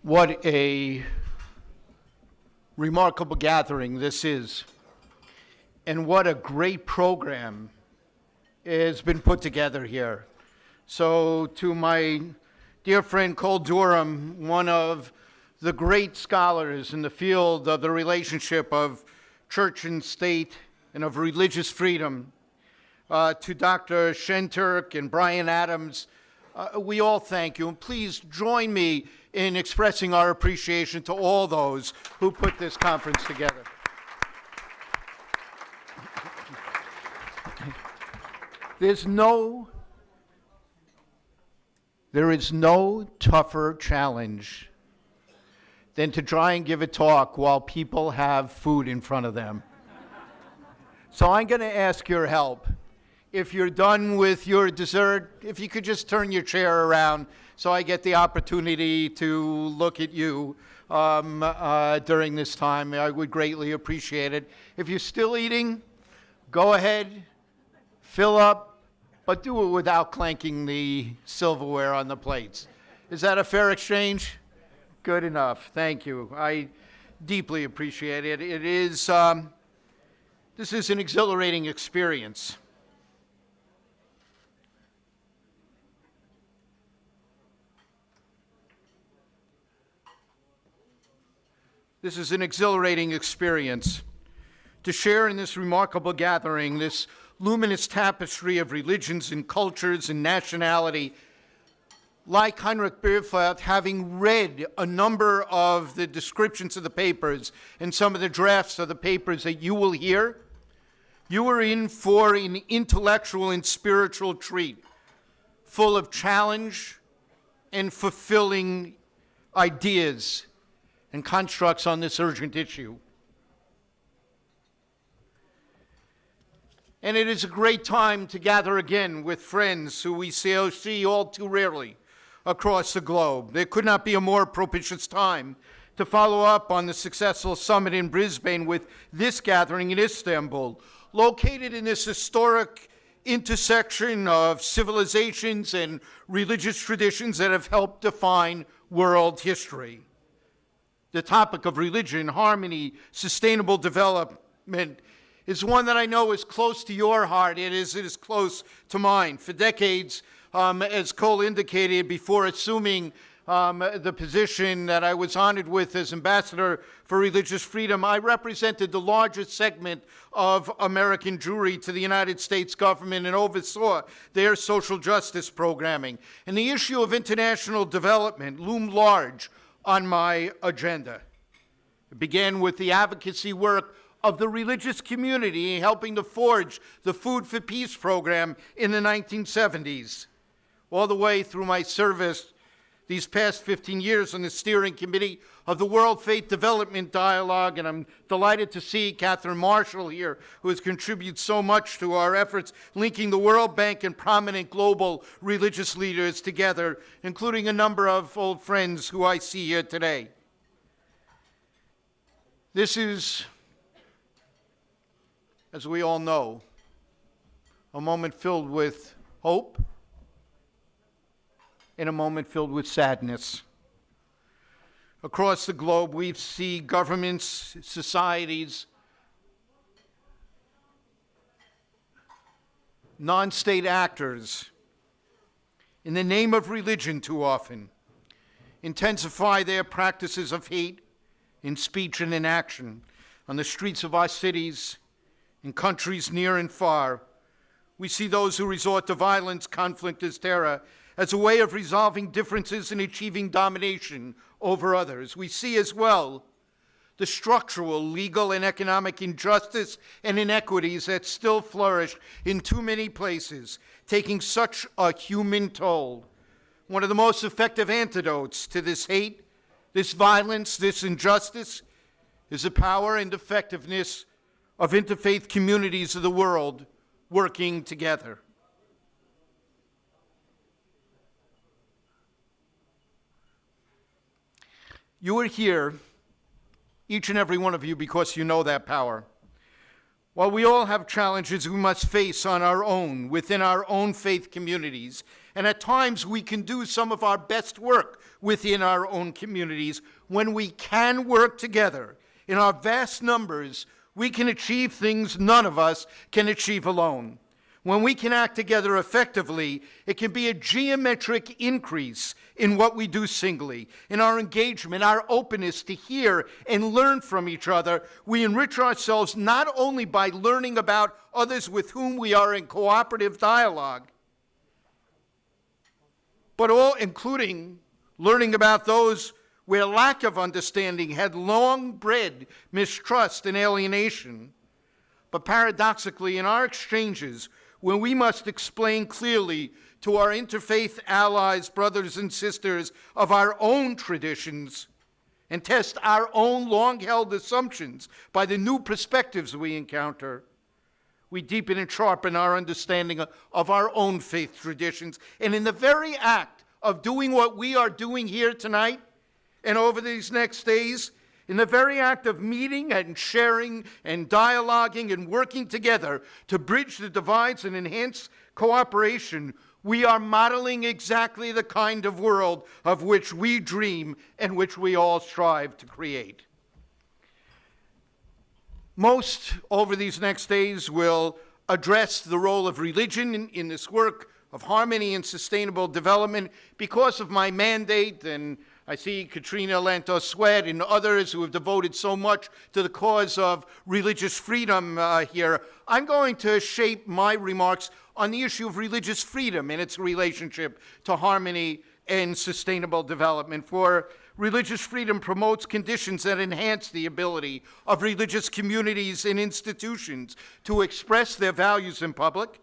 What a remarkable gathering this is, and what a great program has been put together here. So to my dear friend Cole Durham, one of the great scholars in the field of the relationship of church and state and of religious freedom, to Dr. Shenturk and Brian Adams, we all thank you. And please join me in expressing our appreciation to all those who put this conference together. There is no tougher challenge than to try and give a talk while people have food in front of them. So I'm going to ask your help. If you're done with your dessert, if you could just turn your chair around so I get the opportunity to look at you during this time, I would greatly appreciate it. If you're still eating, go ahead, fill up, but do it without clanking the silverware on the plates. Is that a fair exchange? Good enough. Thank you. I deeply appreciate it. This is an exhilarating experience. This is an exhilarating experience to share in this remarkable gathering, this luminous tapestry of religions and cultures and nationality. Like Heinrich Bierfeld, having read a number of the descriptions of the papers and some of the drafts of the papers that you will hear, you are in for an intellectual and spiritual treat, full of challenge and fulfilling ideas and constructs on this urgent issue. And it is a great time to gather again with friends who we see all too rarely across the globe. There could not be a more propitious time to follow up on the successful summit in Brisbane with this gathering in Istanbul, located in this historic intersection of civilizations and religious traditions that have helped define world history. The topic of religion, harmony, sustainable development is one that I know is close to your heart. It is close to mine. For decades, as Cole indicated before assuming the position that I was honored with as Ambassador for Religious Freedom, I represented the largest segment of American Jewry to the United States government and oversaw their social justice programming. And the issue of international development loomed large on my agenda. It began with the advocacy work of the religious community helping to forge the Food for Peace program in the 1970s, all the way through my service these past 15 years on the steering committee of the World Faith Development Dialogue, and I'm delighted to see Catherine Marshall here, who has contributed so much to our efforts linking the World Bank and prominent global religious leaders together, including a number of old friends who I see here today. This is, as we all know, a moment filled with hope and a moment filled with sadness. Across the globe, we see governments, societies, non-state actors, in the name of religion too often, intensify their practices of hate in speech and in action on the streets of our cities, in countries near and far. We see those who resort to violence, conflict as terror, as a way of resolving differences and achieving domination over others. We see as well the structural, legal, and economic injustice and inequities that still flourish in too many places, taking such a human toll. One of the most effective antidotes to this hate, this violence, this injustice, is the power and effectiveness of interfaith communities of the world working together. You are here, each and every one of you, because you know that power. While we all have challenges we must face on our own, within our own faith communities, And at times we can do some of our best work within our own communities. When we can work together in our vast numbers, we can achieve things none of us can achieve alone. When we can act together effectively, it can be a geometric increase in what we do singly, in our engagement, our openness to hear and learn from each other. We enrich ourselves not only by learning about others with whom we are in cooperative dialogue, but all including learning about those where lack of understanding had long bred mistrust and alienation. But paradoxically, in our exchanges, when we must explain clearly to our interfaith allies, brothers and sisters of our own traditions, and test our own long-held assumptions by the new perspectives we encounter, we deepen and sharpen our understanding of our own faith traditions. And in the very act of doing what we are doing here tonight and over these next days, in the very act of meeting and sharing and dialoguing and working together to bridge the divides and enhance cooperation, we are modeling exactly the kind of world of which we dream and which we all strive to create. Most over these next days will address the role of religion in this work of harmony and sustainable development. Because of my mandate, and I see Katrina Lantos-Sweat and others who have devoted so much to the cause of religious freedom here, I'm going to shape my remarks on the issue of religious freedom and its relationship to harmony and sustainable development. For religious freedom promotes conditions that enhance the ability of religious communities and institutions to express their values in public,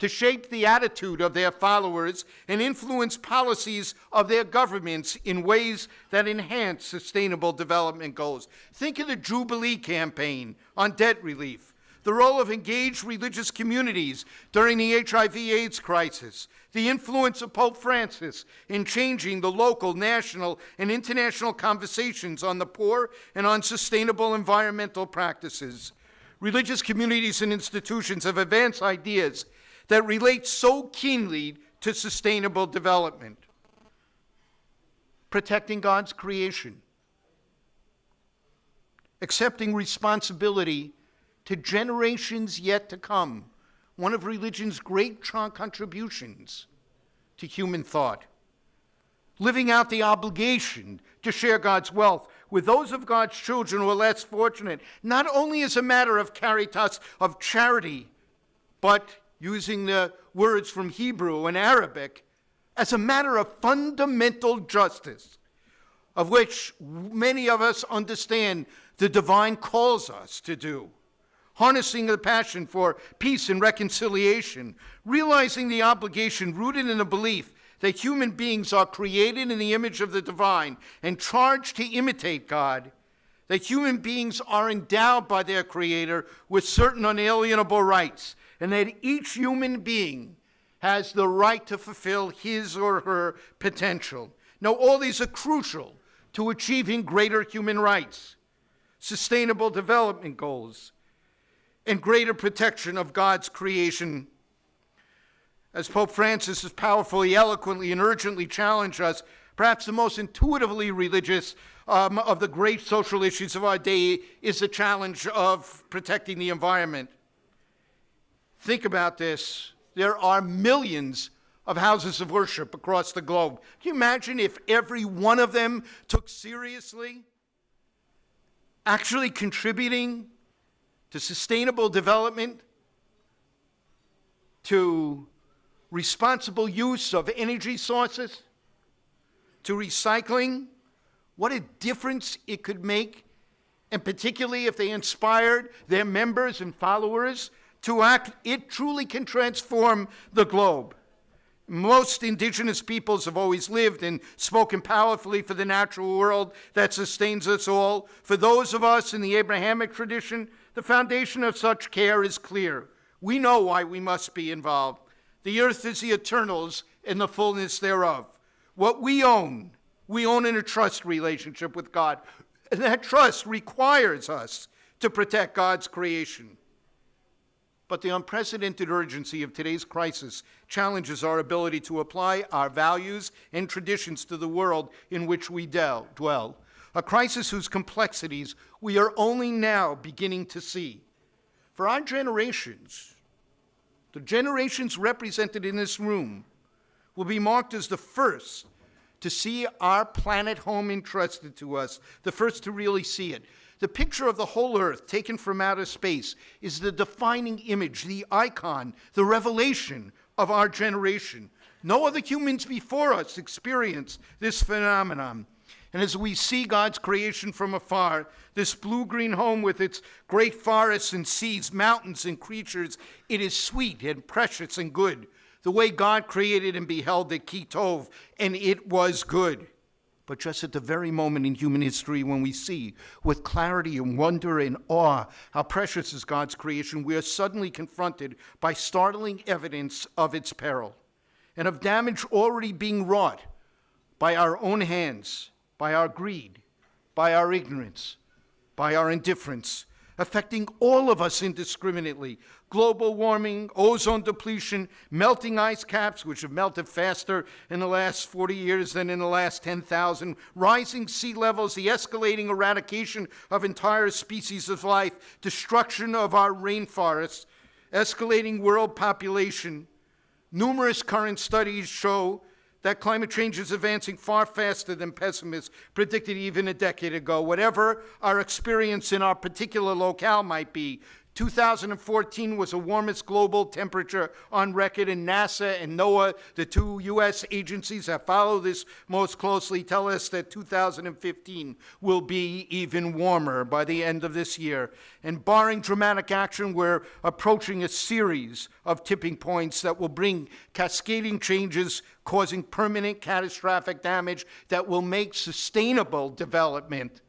to shape the attitude of their followers, and influence policies of their governments in ways that enhance sustainable development goals. Think of the Jubilee campaign on debt relief, the role of engaged religious communities during the HIV/AIDS crisis, the influence of Pope Francis in changing the local, national, and international conversations on the poor and on sustainable environmental practices. Religious communities and institutions have advanced ideas that relate so keenly to sustainable development. Protecting God's creation, accepting responsibility to generations yet to come, one of religion's great contributions to human thought. Living out the obligation to share God's wealth with those of God's children who are less fortunate, not only as a matter of caritas, of charity, but using the words from Hebrew and Arabic, as a matter of fundamental justice, of which many of us understand the divine calls us to do. Harnessing the passion for peace and reconciliation, realizing the obligation rooted in the belief that human beings are created in the image of the divine and charged to imitate God, that human beings are endowed by their Creator with certain unalienable rights, and that each human being has the right to fulfill his or her potential. Now, all these are crucial to achieving greater human rights, sustainable development goals, and greater protection of God's creation. As Pope Francis has powerfully, eloquently, and urgently challenged us, perhaps the most intuitively religious of the great social issues of our day is the challenge of protecting the environment. Think about this. There are millions of houses of worship across the globe. Can you imagine if every one of them took seriously actually contributing to sustainable development, to responsible use of energy sources, to recycling? What a difference it could make, and particularly if they inspired their members and followers to act. It truly can transform the globe. Most indigenous peoples have always lived and spoken powerfully for the natural world that sustains us all. For those of us in the Abrahamic tradition, the foundation of such care is clear. We know why we must be involved. The earth is the eternal's and the fullness thereof. What we own in a trust relationship with God. And that trust requires us to protect God's creation. But the unprecedented urgency of today's crisis challenges our ability to apply our values and traditions to the world in which we dwell. A crisis whose complexities we are only now beginning to see. For our generations, the generations represented in this room, will be marked as the first to see our planet home entrusted to us, the first to really see it. The picture of the whole Earth taken from outer space is the defining image, the icon, the revelation of our generation. No other humans before us experienced this phenomenon. And as we see God's creation from afar, this blue-green home with its great forests and seas, mountains and creatures, it is sweet and precious and good, the way God created and beheld it, Ki Tov, and it was good. But just at the very moment in human history when we see with clarity and wonder and awe how precious is God's creation, we are suddenly confronted by startling evidence of its peril and of damage already being wrought by our own hands, by our greed, by our ignorance, by our indifference, affecting all of us indiscriminately. Global warming, ozone depletion, melting ice caps, which have melted faster in the last 40 years than in the last 10,000, rising sea levels, the escalating eradication of entire species of life, destruction of our rainforests, escalating world population. Numerous current studies show that climate change is advancing far faster than pessimists predicted even a decade ago. Whatever our experience in our particular locale might be, 2014 was the warmest global temperature on record, and NASA and NOAA, the two U.S. agencies that follow this most closely, tell us that 2015 will be even warmer by the end of this year. And barring dramatic action, we're approaching a series of tipping points that will bring cascading changes, causing permanent catastrophic damage that will make sustainable development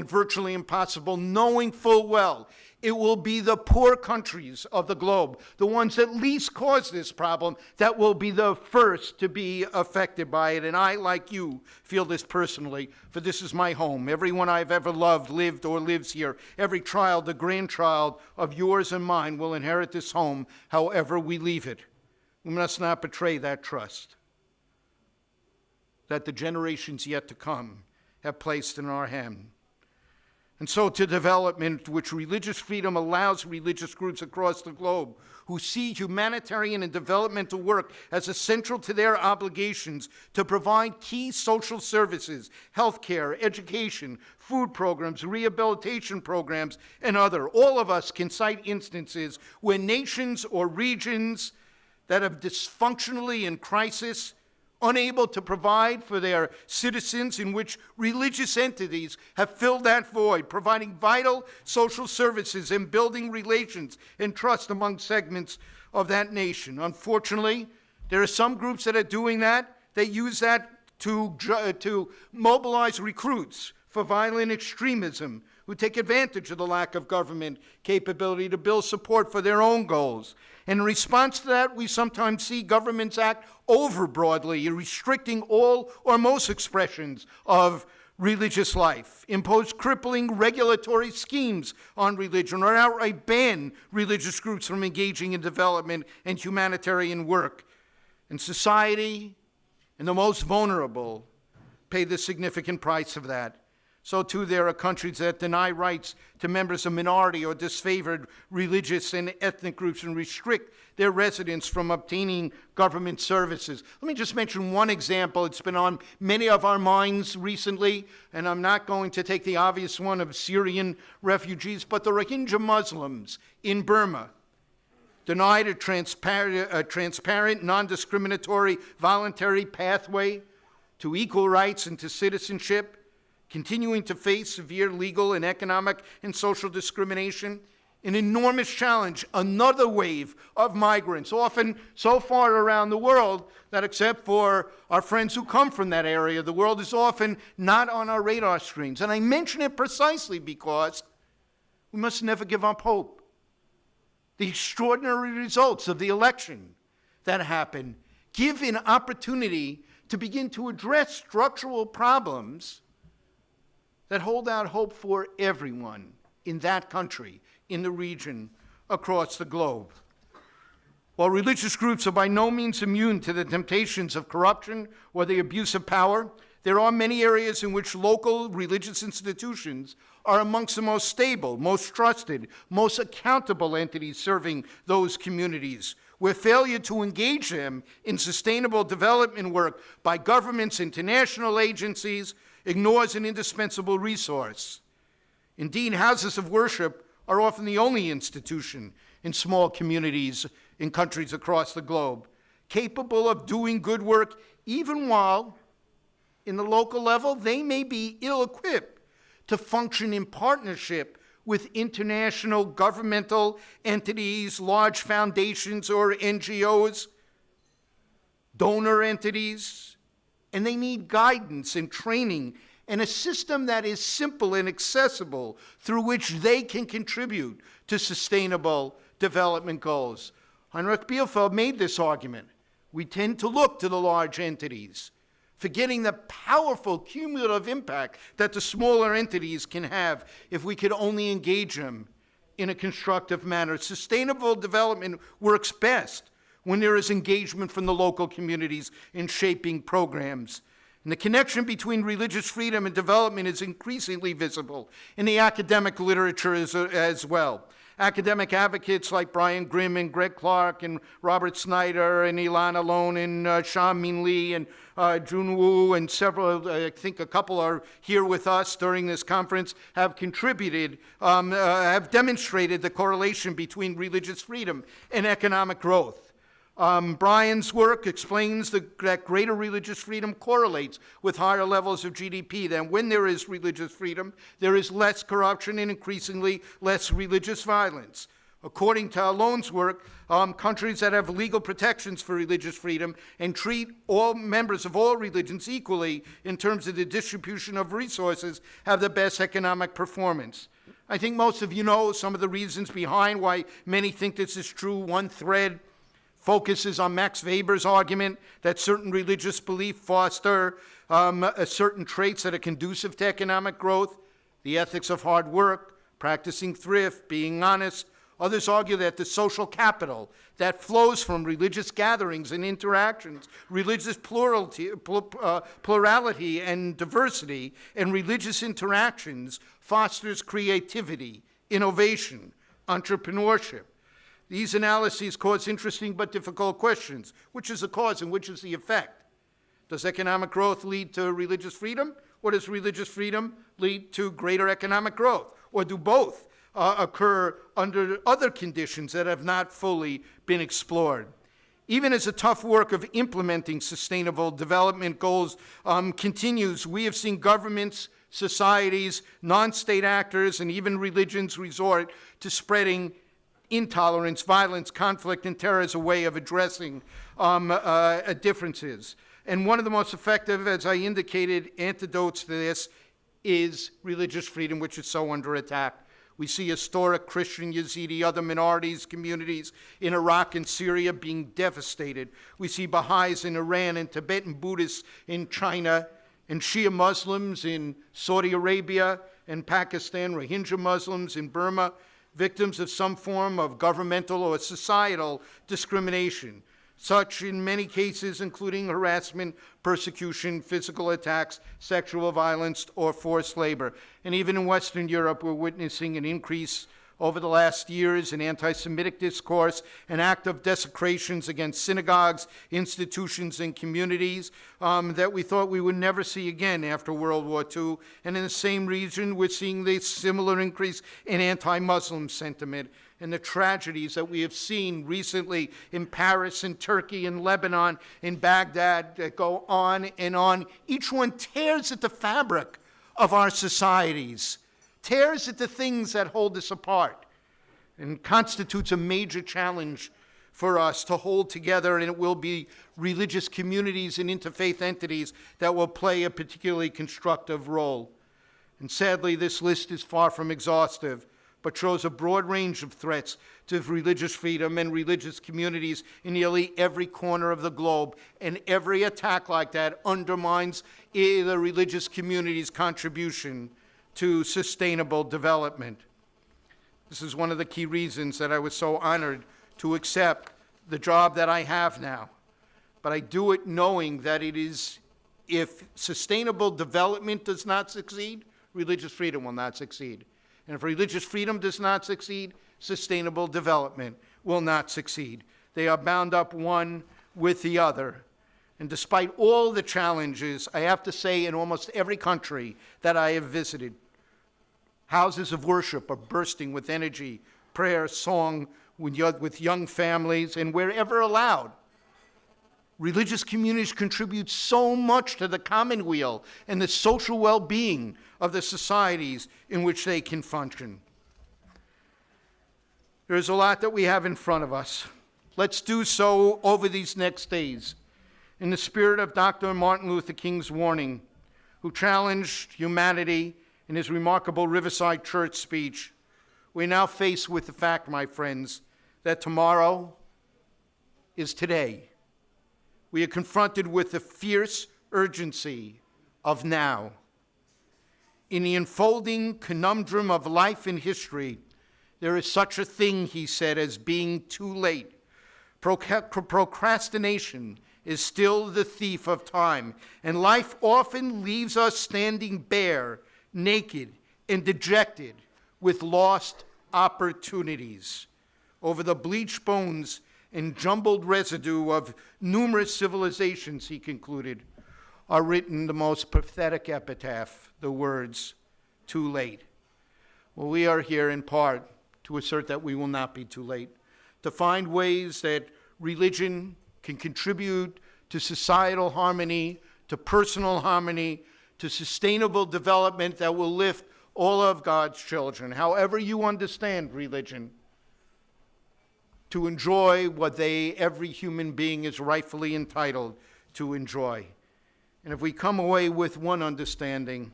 virtually impossible, knowing full well it will be the poor countries of the globe, the ones that least cause this problem, that will be the first to be affected by it. And I, like you, feel this personally, for this is my home. Everyone I've ever loved, lived, or lives here. Every child, the grandchild of yours and mine will inherit this home, however we leave it. We must not betray that trust that the generations yet to come have placed in our hand. And so to development, which religious freedom allows religious groups across the globe who see humanitarian and developmental work as essential to their obligations to provide key social services, healthcare, education, food programs, rehabilitation programs, and other. All of us can cite instances where nations or regions that have dysfunctionally in crisis, unable to provide for their citizens, in which religious entities have filled that void, providing vital social services and building relations and trust among segments of that nation. Unfortunately, there are some groups that are doing that. They use that to mobilize recruits for violent extremism, who take advantage of the lack of government capability to build support for their own goals. And in response to that, we sometimes see governments act overbroadly, restricting all or most expressions of religious life, impose crippling regulatory schemes on religion, or outright ban religious groups from engaging in development and humanitarian work. And society and the most vulnerable pay the significant price of that. So too, there are countries that deny rights to members of minority or disfavored religious and ethnic groups and restrict their residents from obtaining government services. Let me just mention one example. It's been on many of our minds recently, and I'm not going to take the obvious one of Syrian refugees, but the Rohingya Muslims in Burma, denied a transparent, non-discriminatory, voluntary pathway to equal rights and to citizenship, continuing to face severe legal and economic and social discrimination, an enormous challenge, another wave of migrants, often so far around the world that except for our friends who come from that area, the world is often not on our radar screens. And I mention it precisely because we must never give up hope. The extraordinary results of the election that happened give an opportunity to begin to address structural problems that hold out hope for everyone in that country, in the region, across the globe. While religious groups are by no means immune to the temptations of corruption or the abuse of power, there are many areas in which local religious institutions are amongst the most stable, most trusted, most accountable entities serving those communities, where failure to engage them in sustainable development work by governments, international agencies, ignores an indispensable resource. Indeed, houses of worship are often the only institution in small communities in countries across the globe capable of doing good work, even while, in the local level, they may be ill-equipped to function in partnership with international governmental entities, large foundations or NGOs, donor entities, and they need guidance and training and a system that is simple and accessible through which they can contribute to sustainable development goals. Heinrich Bielefeld made this argument. We tend to look to the large entities, forgetting the powerful cumulative impact that the smaller entities can have if we could only engage them in a constructive manner. Sustainable development works best when there is engagement from the local communities in shaping programs. And the connection between religious freedom and development is increasingly visible in the academic literature as well. Academic advocates like Brian Grimm and Greg Clark and Robert Snyder and Ilana Lone and Sha-Min Lee and Jun Wu and several, I think a couple are here with us during this conference, have contributed, have demonstrated the correlation between religious freedom and economic growth. Brian's work explains that greater religious freedom correlates with higher levels of GDP. That when there is religious freedom, there is less corruption and increasingly less religious violence. According to Alone's work, countries that have legal protections for religious freedom and treat all members of all religions equally in terms of the distribution of resources have the best economic performance. I think most of you know some of the reasons behind why many think this is true. One thread focuses on Max Weber's argument that certain religious beliefs foster certain traits that are conducive to economic growth, the ethics of hard work, practicing thrift, being honest. Others argue that the social capital that flows from religious gatherings and interactions, religious plurality and diversity, and religious interactions fosters creativity, innovation, entrepreneurship. These analyses cause interesting but difficult questions. Which is the cause and which is the effect? Does economic growth lead to religious freedom? Or does religious freedom lead to greater economic growth? Or do both occur under other conditions that have not fully been explored? Even as the tough work of implementing sustainable development goals continues, we have seen governments, societies, non-state actors, and even religions resort to spreading intolerance, violence, conflict, and terror as a way of addressing differences. And one of the most effective, as I indicated, antidotes to this is religious freedom, which is so under attack. We see historic Christian, Yazidi, other minorities, communities in Iraq and Syria being devastated. We see Baha'is in Iran and Tibetan Buddhists in China and Shia Muslims in Saudi Arabia and Pakistan, Rohingya Muslims in Burma, victims of some form of governmental or societal discrimination, such in many cases including harassment, persecution, physical attacks, sexual violence, or forced labor. And even in Western Europe, we're witnessing an increase over the last years in anti-Semitic discourse, an act of desecrations against synagogues, institutions, and communities that we thought we would never see again after World War II. And in the same region, we're seeing this similar increase in anti-Muslim sentiment and the tragedies that we have seen recently in Paris and Turkey and Lebanon, in Baghdad, that go on and on. Each one tears at the fabric of our societies, tears at the things that hold us apart, and constitutes a major challenge for us to hold together, and it will be religious communities and interfaith entities that will play a particularly constructive role. And sadly, this list is far from exhaustive, but shows a broad range of threats to religious freedom and religious communities in nearly every corner of the globe, and every attack like that undermines the religious community's contribution to sustainable development. This is one of the key reasons that I was so honored to accept the job that I have now. But I do it knowing that it is, if sustainable development does not succeed, religious freedom will not succeed. And if religious freedom does not succeed, sustainable development will not succeed. They are bound up one with the other. And despite all the challenges, I have to say, in almost every country that I have visited, houses of worship are bursting with energy, prayer, song, with young families, and wherever allowed. Religious communities contribute so much to the commonweal and the social well-being of the societies in which they can function. There's a lot that we have in front of us. Let's do so over these next days. In the spirit of Dr. Martin Luther King's warning, who challenged humanity in his remarkable Riverside Church speech, we're now faced with the fact, my friends, that tomorrow is today. We are confronted with the fierce urgency of now. In the unfolding conundrum of life and history, there is such a thing, he said, as being too late. Procrastination is still the thief of time, and life often leaves us standing bare, naked, and dejected with lost opportunities. Over the bleached bones and jumbled residue of numerous civilizations, he concluded, are written the most pathetic epitaph, the words, too late. Well, we are here in part to assert that we will not be too late, to find ways that religion can contribute to societal harmony, to personal harmony, to sustainable development that will lift all of God's children, however you understand religion, to enjoy what every human being is rightfully entitled to enjoy. And if we come away with one understanding,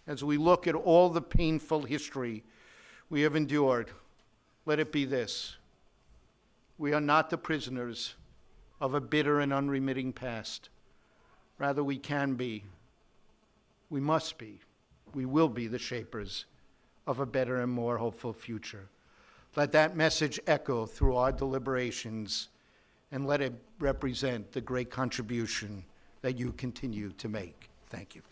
as we look at all the painful history we have endured, let it be this: we are not the prisoners of a bitter and unremitting past. Rather, we can be, we must be, we will be the shapers of a better and more hopeful future. Let that message echo through our deliberations, and let it represent the great contribution that you continue to make. Thank you.